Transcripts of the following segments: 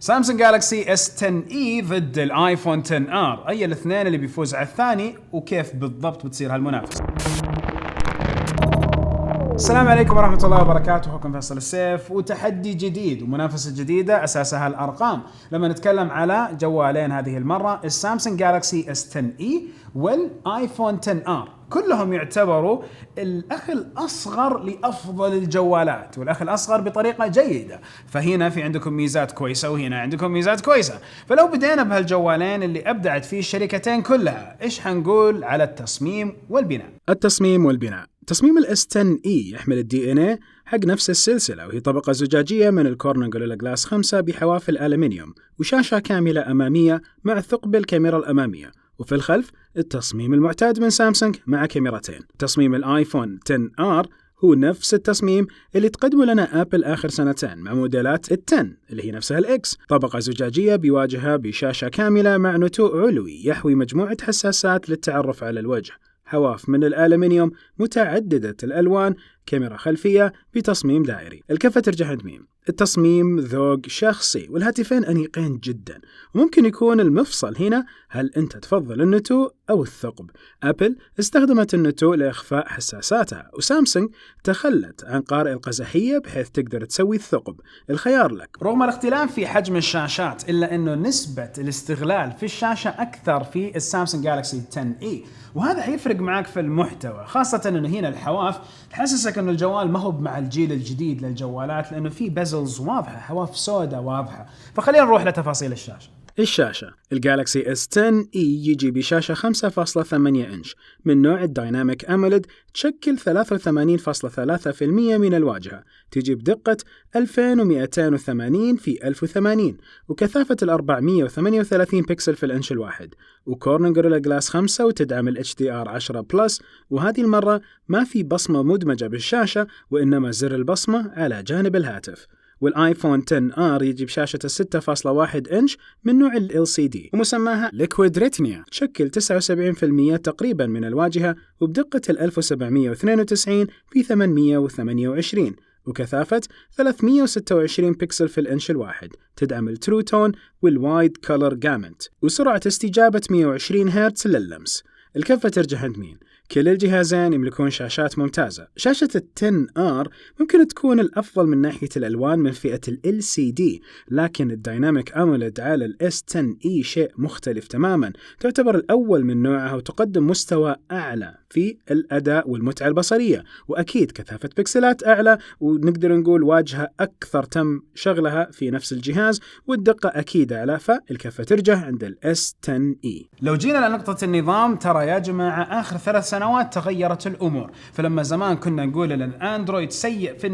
سامسونج جالكسي S10 e ضد الايفون 10 R، اي الاثنين اللي بيفوز على الثاني وكيف بالضبط بتصير هالمنافسة؟ السلام عليكم ورحمة الله وبركاته، أخوكم فيصل السيف، وتحدي جديد ومنافسة جديدة أساسها الأرقام. لما نتكلم على جوالين هذه المرة، السامسونج جالكسي S10 e والآيفون 10 R، كلهم يعتبروا الأخ الأصغر لأفضل الجوالات، والأخ الأصغر بطريقة جيدة. فهنا في عندكم ميزات كويسة وهنا عندكم ميزات كويسة. فلو بدينا بهالجوالين اللي أبدعت فيه الشركتين كلها، إيش حنقول على التصميم والبناء؟ التصميم والبناء. تصميم ال S10e يحمل ال DNA حق نفس السلسلة، وهي طبقة زجاجية من الكورنينج غوريلا جلاس 5 بحوافل ألمنيوم وشاشة كاملة أمامية مع ثقب الكاميرا الأمامية، وفي الخلف التصميم المعتاد من سامسونج مع كاميرتين. تصميم الآيفون 10R هو نفس التصميم اللي تقدمه لنا آبل آخر سنتين مع موديلات ال10 اللي هي نفسها الإكس، طبقة زجاجية بواجهة بشاشة كاملة مع نتوء علوي يحوي مجموعة حساسات للتعرف على الوجه، حواف من الألمنيوم متعددة الألوان، كاميرا خلفية بتصميم دائري. الكفة ترجع عند مين؟ التصميم ذوق شخصي، والهاتفين أنيقين جدا، وممكن يكون المفصل هنا هل أنت تفضل النتوء أو الثقب. أبل استخدمت النتوء لإخفاء حساساتها، وسامسونج تخلت عن قارئ القزحية بحيث تقدر تسوي الثقب. الخيار لك. رغم الاختلاف في حجم الشاشات، إلا أنه نسبة الاستغلال في الشاشة أكثر في السامسونج جالكسي 10e، وهذا حيفرق معك في المحتوى، خاصة أنه هنا الحواف تحسسك أنه الجوال ما هو مع الجيل الجديد للجوالات، لأنه في بازلز واضحة، حواف سوداء واضحة. فخلينا نروح لتفاصيل الشاشة. الجالكسي S10e يجي بشاشة 5.8 إنش من نوع الدايناميك أموليد، تشكل 83.3% من الواجهة، تجي بدقة 2280 في 1080 وكثافة 438 بكسل في الإنش الواحد، وكورنينج غوريلا جلاس 5، وتدعم ال HDR 10+، وهذه المرة ما في بصمة مدمجة بالشاشة وإنما زر البصمة على جانب الهاتف. والآيفون 10R يجي بشاشة 6.1 إنش من نوع ال LCD ومسماها Liquid Retina، تشكل 79% تقريبا من الواجهة، وبدقة 1792 في 828 وكثافة 326 بكسل في الإنش الواحد، تدعم الترو تون والوايد كولر جامنت، وسرعة استجابة 120 هرتز لللمس. الكفة ترجع عند مين؟ كل الجهازين يملكون شاشات ممتازة. شاشة ال 10R ممكن تكون الأفضل من ناحية الألوان من فئة ال LCD، لكن الدايناميك أموليد على ال S10e شيء مختلف تماما، تعتبر الأول من نوعها وتقدم مستوى أعلى في الأداء والمتعة البصرية، وأكيد كثافة بكسلات أعلى، ونقدر نقول واجهة أكثر تم شغلها في نفس الجهاز، والدقة أكيد أعلى. فالكفة ترجع عند ال S10e. لو جينا لنقطة النظام، ترى يا جماعة آخر 3 سنوات تغيرت الأمور. فلما زمان كنا نقول أن الأندرويد سيء في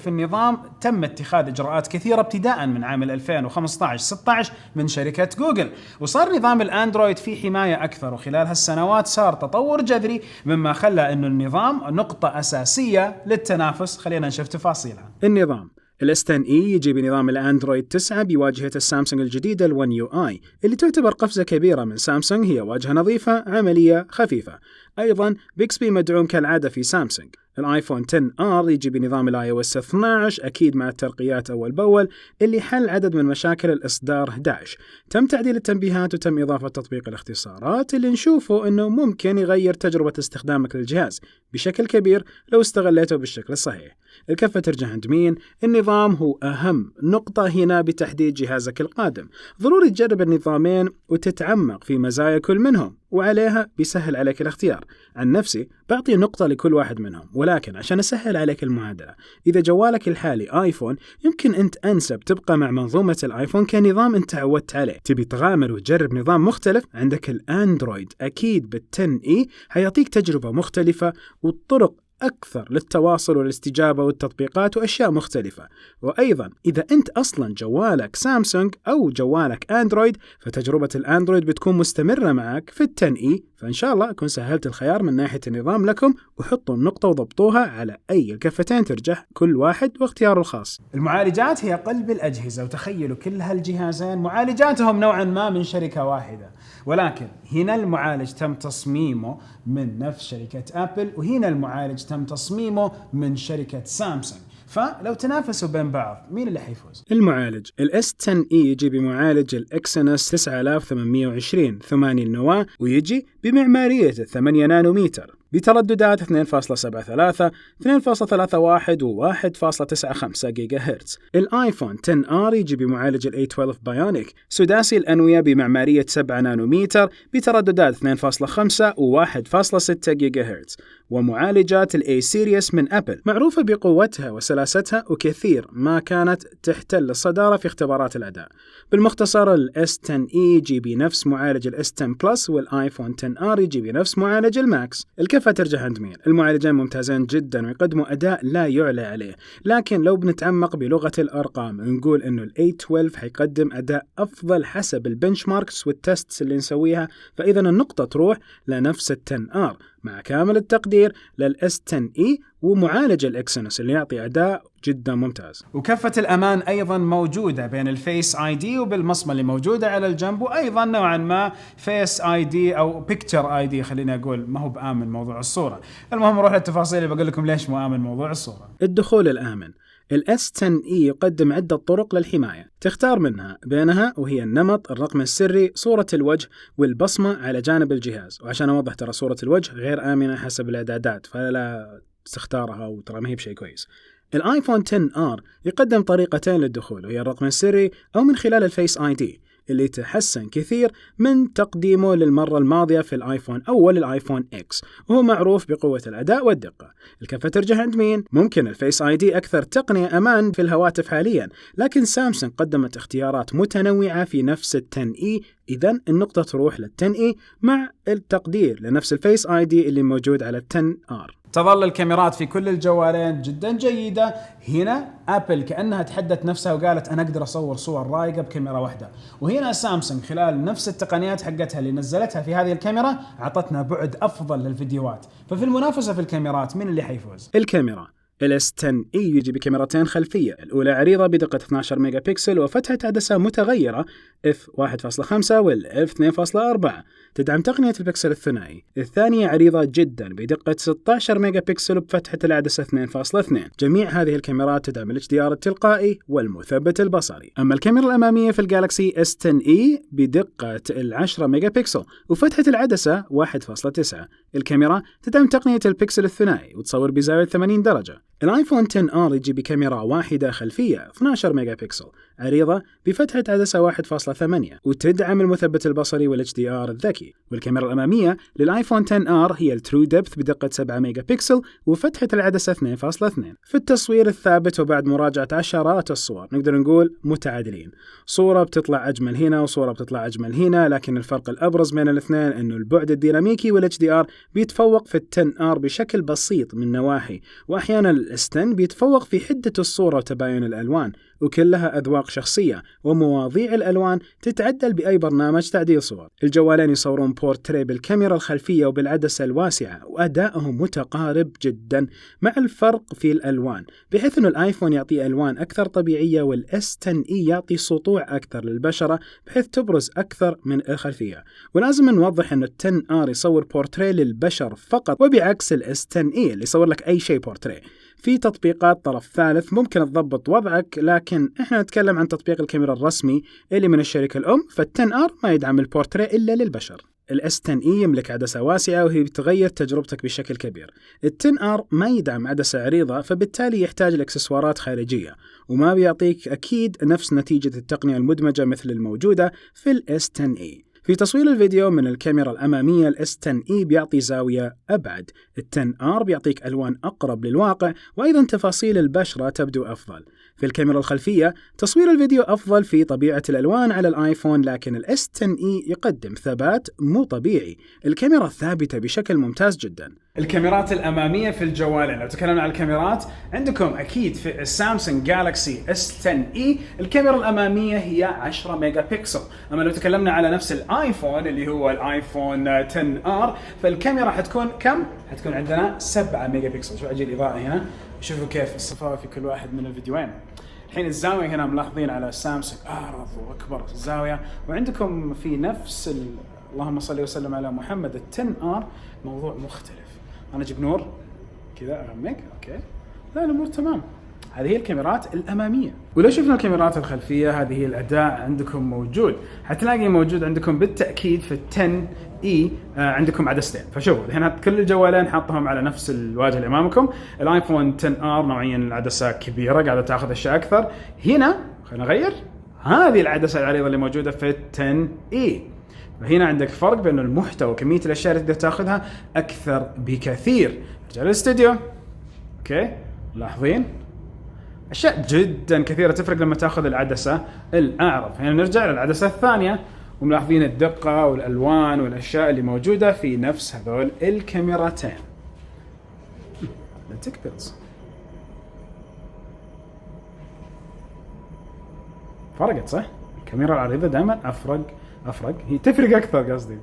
النظام، تم اتخاذ إجراءات كثيرة ابتداء من عام 2015-16 من شركة جوجل، وصار نظام الأندرويد فيه حماية أكثر، وخلال هالسنوات صار تطور جذري مما خلى أنه النظام نقطة أساسية للتنافس. خلينا نشوف تفاصيلها. النظام ال S10e يجي بنظام الأندرويد 9 بواجهة السامسونج الجديدة ال One UI، اللي تعتبر قفزة كبيرة من سامسونج. هي واجهة نظيفة عملية خفيفة. أيضا بيكسبي مدعوم كالعادة في سامسونج. الآيفون 10R يجي بنظام iOS 12، أكيد مع الترقيات أول بأول اللي حل عدد من مشاكل الإصدار 11. تم تعديل التنبيهات وتم إضافة تطبيق الاختصارات اللي نشوفه أنه ممكن يغير تجربة استخدامك للجهاز بشكل كبير لو استغليته بالشكل الصحيح. الكفة ترجع عند مين؟ النظام هو أهم نقطة هنا بتحديد جهازك القادم. ضروري تجرب النظامين وتتعمق في مزايا كل منهم، وعليها بيسهل عليك الاختيار. عن نفسي بعطي نقطة لكل واحد منهم، ولكن عشان أسهل عليك المعادلة، إذا جوالك الحالي آيفون، يمكن أنت أنسب تبقى مع منظومة الآيفون كنظام أنت تعودت عليه. تبي تغامر وتجرب نظام مختلف، عندك الأندرويد أكيد بال10e حيعطيك تجربة مختلفة وطرق أكثر للتواصل والاستجابة والتطبيقات وأشياء مختلفة. وأيضا إذا أنت أصلا جوالك سامسونج أو جوالك أندرويد، فتجربة الأندرويد بتكون مستمرة معك في ال10e. فإن شاء الله أكون سهلت الخيار من ناحية النظام لكم، وحطوا النقطة وضبطوها على أي الكفتين ترجح كل واحد واختياره الخاص. المعالجات هي قلب الأجهزة، وتخيلوا كل هالجهازين معالجاتهم نوعا ما من شركة واحدة، ولكن هنا المعالج تم تصميمه من نفس شركة أبل، وهنا المعالج تم تصميمه من شركة سامسونج. فلو تنافسوا بين بعض مين اللي حيفوز؟ المعالج ال S10e يجي بمعالج ال Exynos 9820 8 النواة، ويجي بمعمارية 8 نانومتر بترددات 2.73 2.31 و 1.95 جيجا هرتز. الايفون 10R يجي بمعالج ال A12 بايونيك سداسي الأنوية بمعمارية 7 نانومتر بترددات 2.5 و 1.6 جيجا هرتز. ومعالجات ال A Series من أبل معروفة بقوتها وسلاستها، وكثير ما كانت تحتل الصدارة في اختبارات الأداء. بالمختصر ال S10e يجي بنفس معالج ال S10 Plus، والآيفون 10R يجي بنفس معالج الماكس. الكفة ترجح عند مين؟ المعالجين ممتازين جدا ويقدموا أداء لا يعلى عليه، لكن لو بنتعمق بلغة الأرقام نقول إنه ال A12 حيقدم أداء أفضل حسب البنش ماركس والتستس اللي نسويها، فإذا النقطة تروح لنفس ال 10R مع كامل التقدير لل S10e ومعالج الإكسينوس اللي يعطي أداء جدا ممتاز. وكفة الأمان أيضا موجودة بين الفيس آي دي وبالمصمة اللي موجودة على الجنب، وأيضا نوعا ما فيس آي دي أو بيكتشر آي دي، خليني أقول ما هو بآمن موضوع الصورة. المهم نروح للتفاصيل اللي بقول لكم ليش مو آمن موضوع الصورة. الدخول الآمن. ال S10e يقدم عدة طرق للحماية تختار منها بينها، وهي النمط، الرقم السري، صورة الوجه، والبصمة على جانب الجهاز. وعشان أوضح ترى صورة الوجه غير آمنة حسب الإعدادات، فلا تختارها وترى ما هي بشيء كويس. الايفون 10R يقدم طريقتين للدخول، وهي الرقم السري أو من خلال الفيس آي دي، اللي تحسن كثير من تقديمه للمرة الماضية في الايفون أول الايفون اكس، وهو معروف بقوة الأداء والدقة. الكفة ترجح عند مين؟ ممكن الفيس آي دي أكثر تقنية أمان في الهواتف حاليا، لكن سامسونج قدمت اختيارات متنوعة في نفس ال 10e، إذن النقطة تروح لل 10e مع التقدير لنفس الفيس آي دي اللي موجود على ال 10R. تظل الكاميرات في كل الجوالين جدا جيدة. هنا أبل كأنها تحدت نفسها وقالت أنا أقدر أصور صور رايقة بكاميرا واحدة، وهنا سامسونج خلال نفس التقنيات حقتها اللي نزلتها في هذه الكاميرا أعطتنا بعد أفضل للفيديوهات. ففي المنافسة في الكاميرات مين اللي حيفوز؟ الكاميرا. ال S10e يجي بكاميرتين خلفية، الأولى عريضة بدقة 12 ميجا بكسل وفتحة عدسة متغيرة f1.5 وال f2.4، تدعم تقنية البكسل الثنائي. الثانية عريضة جدا بدقة 16 ميجا بكسل وبفتحة العدسة 2.2. جميع هذه الكاميرات تدعم ال HDR التلقائي والمثبت البصري. أما الكاميرا الأمامية في الجالكسي S10e بدقة 10 ميجا بكسل وفتحة العدسة 1.9. الكاميرا تدعم تقنية البكسل الثنائي وتصور بزاوية 80 درجة. الايفون 10R يجي بكاميرا واحدة خلفية 12 ميجا بكسل عريضة بفتحة عدسة 1.8 وتدعم المثبت البصري وال HDR الذكي. والكاميرا الأمامية للايفون 10R هي الترو ديبث بدقة 7 ميجا بكسل وفتحة العدسة 2.2. في التصوير الثابت وبعد مراجعة عشرات الصور نقدر نقول متعادلين، صورة بتطلع أجمل هنا وصورة بتطلع أجمل هنا، لكن الفرق الأبرز بين الاثنين إنه البعد الديناميكي وال HDR بيتفوق في ال 10R بشكل بسيط من نواحي، وأحيانا الاستن بيتفوق في حدة الصورة وتباين الألوان، وكلها أذواق شخصية ومواضيع الألوان تتعدل بأي برنامج تعديل صور. الجوالين يصورون بورتري بالكاميرا الخلفية وبالعدسة الواسعة، وأدائهم متقارب جدا مع الفرق في الألوان، بحيث أن الآيفون يعطي ألوان أكثر طبيعية والS 10e يعطي سطوع أكثر للبشرة بحيث تبرز أكثر من الخلفية. ولازم نوضح أن ال 10R يصور بورتري للبشر فقط، وبعكس الS 10e اللي يصور لك أي شيء بورتري. في تطبيقات طرف ثالث ممكن تضبط وضعك، لكن احنا نتكلم عن تطبيق الكاميرا الرسمي اللي من الشركة الأم، فال10R ما يدعم البورتري إلا للبشر. الS 10e يملك عدسة واسعة وهي بتغير تجربتك بشكل كبير. ال10R ما يدعم عدسة عريضة، فبالتالي يحتاج لإكسسوارات خارجية، وما بيعطيك أكيد نفس نتيجة التقنية المدمجة مثل الموجودة في الS 10e. في تصوير الفيديو من الكاميرا الأمامية الS 10e بيعطي زاوية أبعد، ال10R بيعطيك ألوان أقرب للواقع، وأيضا تفاصيل البشرة تبدو أفضل. في الكاميرا الخلفية تصوير الفيديو أفضل في طبيعة الألوان على الآيفون، لكن الS 10e يقدم ثبات مو طبيعي، الكاميرا ثابتة بشكل ممتاز جدا. الكاميرات الأمامية في الجوالين، لو تكلمنا عن الكاميرات عندكم أكيد في السامسونج جالكسي S 10e الكاميرا الأمامية هي 10 ميجا بكسل. أما لو تكلمنا على نفس الآيفون اللي هو الآيفون 10R فالكاميرا حتكون كم؟ حتكون عندنا 7 ميجا بكسل. شو عجيب الإضاءة هنا، شوفوا كيف الصفاوة في كل واحد من الفيديوين. الحين الزاوية هنا ملاحظين على السامسونج أعرض وأكبر الزاوية، وعندكم في نفس اللهم صل وسلم على محمد ال 10R موضوع مختلف. أنا أجيب نور كذا أغمق، أوكي، لا الأمور تمام. هذه هي الكاميرات الأمامية. ولو شفنا الكاميرات الخلفية، هذه هي الأداء عندكم موجود. حتلاقي موجود عندكم بالتأكيد في ال 10E عندكم عدستين. فشوفوا هنا كل الجوالين حاطهم على نفس الواجهة اللي أمامكم. الآيفون 10R نوعيا العدسة كبيرة قاعدة تأخذ أشياء أكثر. هنا خلينا نغير، هذه العدسة العريضة اللي موجودة في ال 10E. فهنا عندك فرق بين المحتوى وكمية الأشياء اللي تقدر تأخذها أكثر بكثير. رجع للاستوديو. أوكي، لاحظين أشياء جدا كثيرة تفرق لما تأخذ العدسة الأعرض. هنا نرجع للعدسة الثانية وملاحظين الدقة والألوان والأشياء اللي موجودة في نفس هذول الكاميرتين. التكبيرز فرقت صح؟ الكاميرا العريضة دائما أفرق هي تفرق أكثر قصدي.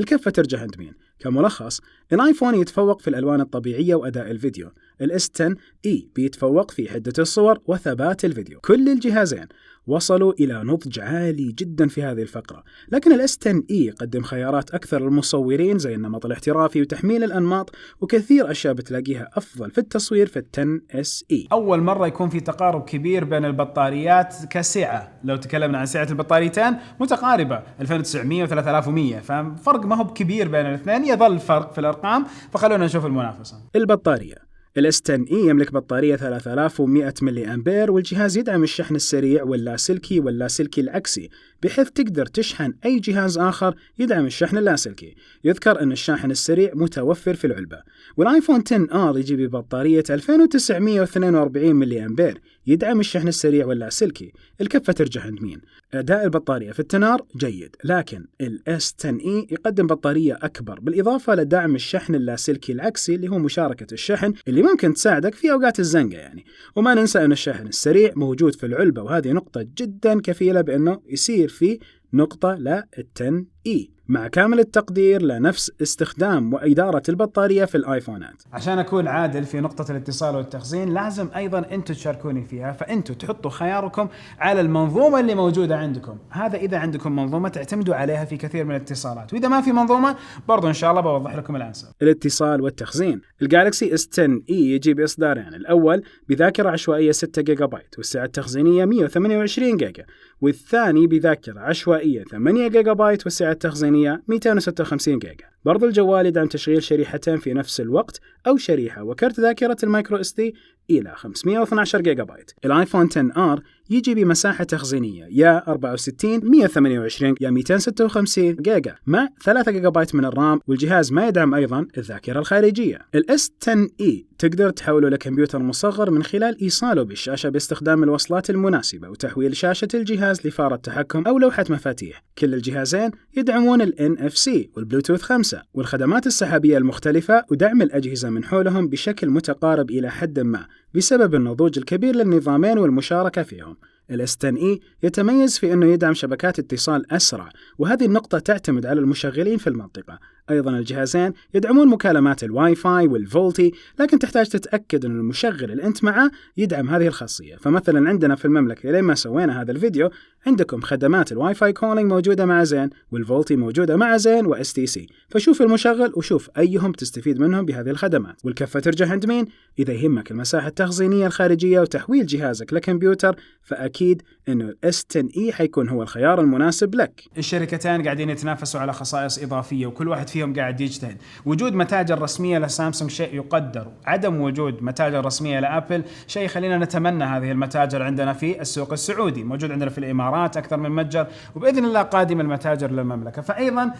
الكفة ترجع عند مين؟ كملخص، الايفون يتفوق في الألوان الطبيعية وأداء الفيديو، الاس 10E بيتفوق في حدة الصور وثبات الفيديو. كل الجهازين وصلوا إلى نضج عالي جدا في هذه الفقرة، لكن الاس 10E يقدم خيارات أكثر للمصورين زي النمط الاحترافي وتحميل الأنماط وكثير أشياء بتلاقيها أفضل في التصوير في ال 10SE. أول مرة يكون في تقارب كبير بين البطاريات كسعة. لو تكلمنا عن سعة البطاريتين متقاربة 2900 و 3100، ففرق ما هو كبير بين الاثنين، يظل فرق في الأرقام. فخلونا نشوف المنافسة. البطارية، الاس 10E يملك بطارية 3100 ملي أمبير، والجهاز يدعم الشحن السريع واللاسلكي واللاسلكي العكسي، بحيث تقدر تشحن أي جهاز آخر يدعم الشحن اللاسلكي. يذكر أن الشاحن السريع متوفر في العلبة. والآيفون 10R يجي ببطارية 2942 ملي أمبير، يدعم الشحن السريع واللاسلكي. الكفة ترجع عند مين؟ أداء البطارية في ال 10R جيد، لكن الاس 10E يقدم بطارية أكبر، بالإضافة لدعم الشحن اللاسلكي العكسي اللي هو مشاركة الشحن اللي ممكن تساعدك في أوقات الزنقة يعني. وما ننسى أن الشحن السريع موجود في العلبة، وهذه نقطة جدا كفيلة بأنه يصير في نقطة لل 10E، مع كامل التقدير لنفس استخدام وإدارة البطارية في الآيفونات. عشان أكون عادل في نقطة الاتصال والتخزين، لازم أيضا أنتوا تشاركوني فيها. فأنتوا تحطوا خياركم على المنظومة اللي موجودة عندكم. هذا إذا عندكم منظومة تعتمدوا عليها في كثير من الاتصالات، وإذا ما في منظومة برضو إن شاء الله بوضح لكم الأنسب. الاتصال والتخزين، الجالكسي اس 10E يجي بإصدارين، الأول بذاكرة عشوائية 6 جيجا بايت والسعة التخزينية 128 جيجا، والثاني بذاكرة عشوائية 8 جيجا بايت والسعة التخزينية 256 جيجا. برضو الجوال يدعم تشغيل شريحتين في نفس الوقت أو شريحة وكرت ذاكرة المايكرو SD إلى 512 جيجا بايت. الآيفون 10R يجي بمساحة تخزينية يا 64 128 يا 256 جيجا مع 3 جيجا بايت من الرام، والجهاز ما يدعم أيضا الذاكرة الخارجية. الاس 10E تقدر تحوله لكمبيوتر مصغر من خلال إيصاله بالشاشة باستخدام الوصلات المناسبة وتحويل شاشة الجهاز لفارة تحكم أو لوحة مفاتيح. كل الجهازين يدعمون ال NFC والبلوتوث 5 والخدمات السحابية المختلفة ودعم الأجهزة من حولهم بشكل متقارب إلى حد ما بسبب النضوج الكبير للنظامين والمشاركة فيهم. الاس 10E يتميز في أنه يدعم شبكات اتصال أسرع، وهذه النقطة تعتمد على المشغلين في المنطقة. أيضا الجهازين يدعمون مكالمات الواي فاي والفولتي، لكن تحتاج تتأكد أن المشغل اللي أنت معه يدعم هذه الخاصية. فمثلا عندنا في المملكة لما سوينا هذا الفيديو عندكم خدمات الواي فاي كولينج موجودة مع زين، والفولتي موجودة مع زين وSTC، فشوف المشغل وشوف أيهم تستفيد منهم بهذه الخدمات. والكفة ترجع عند مين؟ إذا يهمك المساحة التخزينية الخارجية وتحويل جهازك لكمبيوتر، فأكيد أنه الاس 10E حيكون هو الخيار المناسب لك. الشركتين قاعدين يتنافسوا على خصائص إضافية، وكل واحد فيهم قاعد يجتهد. وجود متاجر رسمية لسامسونج شيء يقدر، عدم وجود متاجر رسمية لأبل شيء يخلينا نتمنى هذه المتاجر عندنا في السوق السعودي. موجود عندنا في الإمارات أكثر من متجر، وبإذن الله قادم المتاجر للمملكة. فأيضا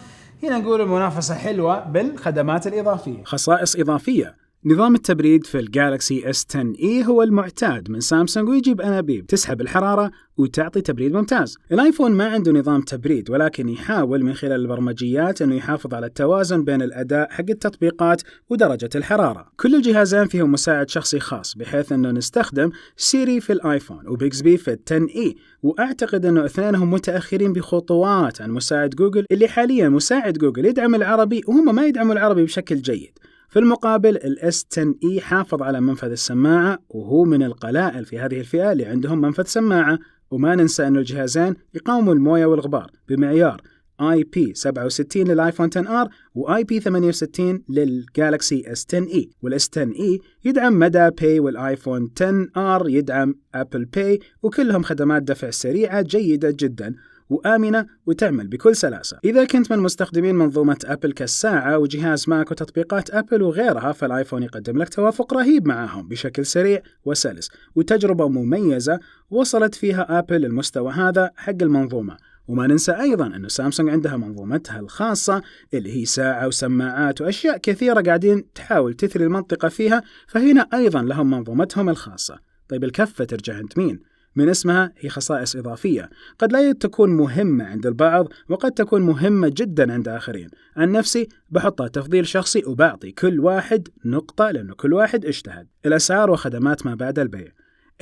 هنا نقول المنافسة حلوة بالخدمات الإضافية. خصائص إضافية، نظام التبريد في الجالكسي اس 10E هو المعتاد من سامسونج، ويجي بأنابيب تسحب الحرارة وتعطي تبريد ممتاز. الايفون ما عنده نظام تبريد، ولكن يحاول من خلال البرمجيات انه يحافظ على التوازن بين الاداء حق التطبيقات ودرجة الحرارة. كل الجهازين فيهم مساعد شخصي خاص، بحيث انه نستخدم سيري في الايفون وبيكسبي في ال 10E، واعتقد انه اثنينهم متاخرين بخطوات عن مساعد جوجل، اللي حاليا مساعد جوجل يدعم العربي وهم ما يدعموا العربي بشكل جيد. في المقابل الاس 10E حافظ على منفذ السماعة، وهو من القلائل في هذه الفئة اللي عندهم منفذ سماعة. وما ننسى أن الجهازين يقاوموا الموية والغبار بمعيار IP67 للآيفون 10R و IP68 للجالكسي S10e. والS10e يدعم مدى باي، والآيفون 10R يدعم أبل باي، وكلهم خدمات دفع سريعة جيدة جدا وآمنة وتعمل بكل سلاسة. إذا كنت من مستخدمين منظومة أبل كالساعة وجهاز ماك وتطبيقات أبل وغيرها، فالآيفون يقدم لك توافق رهيب معهم بشكل سريع وسلس، وتجربة مميزة وصلت فيها أبل للمستوى هذا حق المنظومة. وما ننسى أيضا أن سامسونج عندها منظومتها الخاصة اللي هي ساعة وسماعات وأشياء كثيرة قاعدين تحاول تثري المنطقة فيها، فهنا أيضا لهم منظومتهم الخاصة. طيب الكفة ترجع عند مين؟ من اسمها هي خصائص إضافية قد لا تكون مهمة عند البعض وقد تكون مهمة جدا عند آخرين. عن نفسي بحطها تفضيل شخصي وبعطي كل واحد نقطة لأنه كل واحد اجتهد. الأسعار وخدمات ما بعد البيع.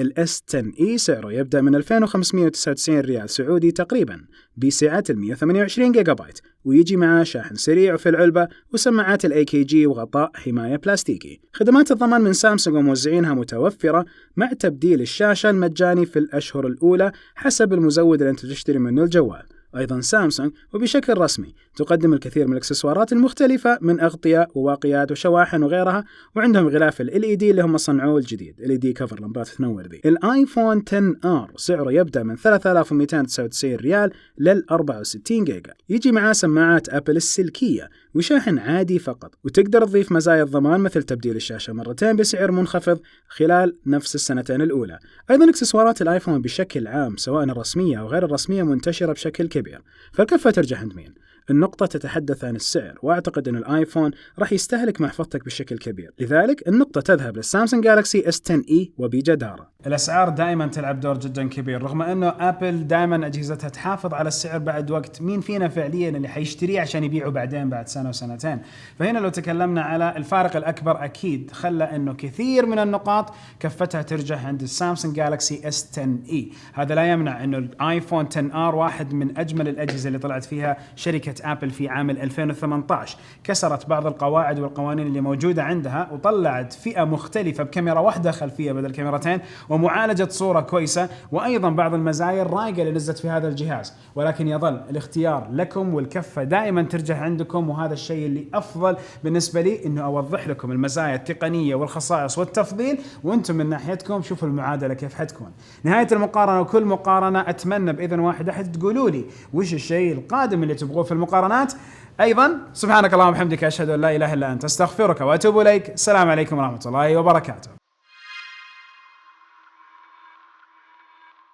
S10e سعره يبدأ من 2599 ريال سعودي تقريبا بسعة 128 جيجا بايت، ويجي معاه شاحن سريع في العلبة وسماعات AKG وغطاء حماية بلاستيكي. خدمات الضمان من سامسونج وموزعينها متوفرة مع تبديل الشاشة المجاني في الأشهر الأولى حسب المزود اللي أنت تشتري منه الجوال. أيضا سامسونج وبشكل رسمي تقدم الكثير من الإكسسوارات المختلفة من أغطية وواقيات وشواحن وغيرها، وعندهم غلاف LED اللي هم صنعوه الجديد LED كفر لمبات تنور ذي. الآيفون 10R سعره يبدأ من 3299 ريال لل 64 جيجا، يجي معاه سماعات أبل السلكية وشاحن عادي فقط، وتقدر تضيف مزايا الضمان مثل تبديل الشاشة مرتين بسعر منخفض خلال نفس السنتين الأولى. أيضا إكسسوارات الآيفون بشكل عام سواء الرسمية أو غير الرسمية منتشرة بشكل كبير، فالكفة ترجع عند مين؟ النقطة تتحدث عن السعر، وأعتقد أن الآيفون راح يستهلك محفظتك بشكل كبير، لذلك النقطة تذهب للسامسونج جالكسي S10e وبجدارة. الأسعار دائما تلعب دور جدا كبير، رغم أنه أبل دائما أجهزتها تحافظ على السعر بعد وقت. مين فينا فعليا اللي حيشتريه عشان يبيعه بعدين بعد سنة وسنتين؟ فهنا لو تكلمنا على الفارق الأكبر أكيد خلى أنه كثير من النقاط كفتها ترجع عند السامسونج جالكسي S10e. هذا لا يمنع أنه الآيفون 10R واحد من أجمل الأجهزة اللي طلعت فيها شركة أبل في عام 2018. كسرت بعض القواعد والقوانين اللي موجودة عندها وطلعت فئة مختلفة بكاميرا واحدة خلفية بدل كاميرتين ومعالجة صورة كويسة، وأيضا بعض المزايا الرائقة اللي نزلت في هذا الجهاز. ولكن يظل الاختيار لكم والكفة دائما ترجع عندكم، وهذا الشيء اللي أفضل بالنسبة لي إنه أوضح لكم المزايا التقنية والخصائص والتفضيل، وأنتم من ناحيتكم شوفوا المعادلة كيف حتكون. نهاية المقارنة وكل مقارنة أتمنى بإذن واحد أحد تقولوا لي وش الشيء القادم اللي تبغوه في المقارنات. أيضا سبحانك اللهم وبحمدك أشهد أن لا إله إلا أنت أستغفرك وأتوب إليك. السلام عليكم ورحمة الله وبركاته.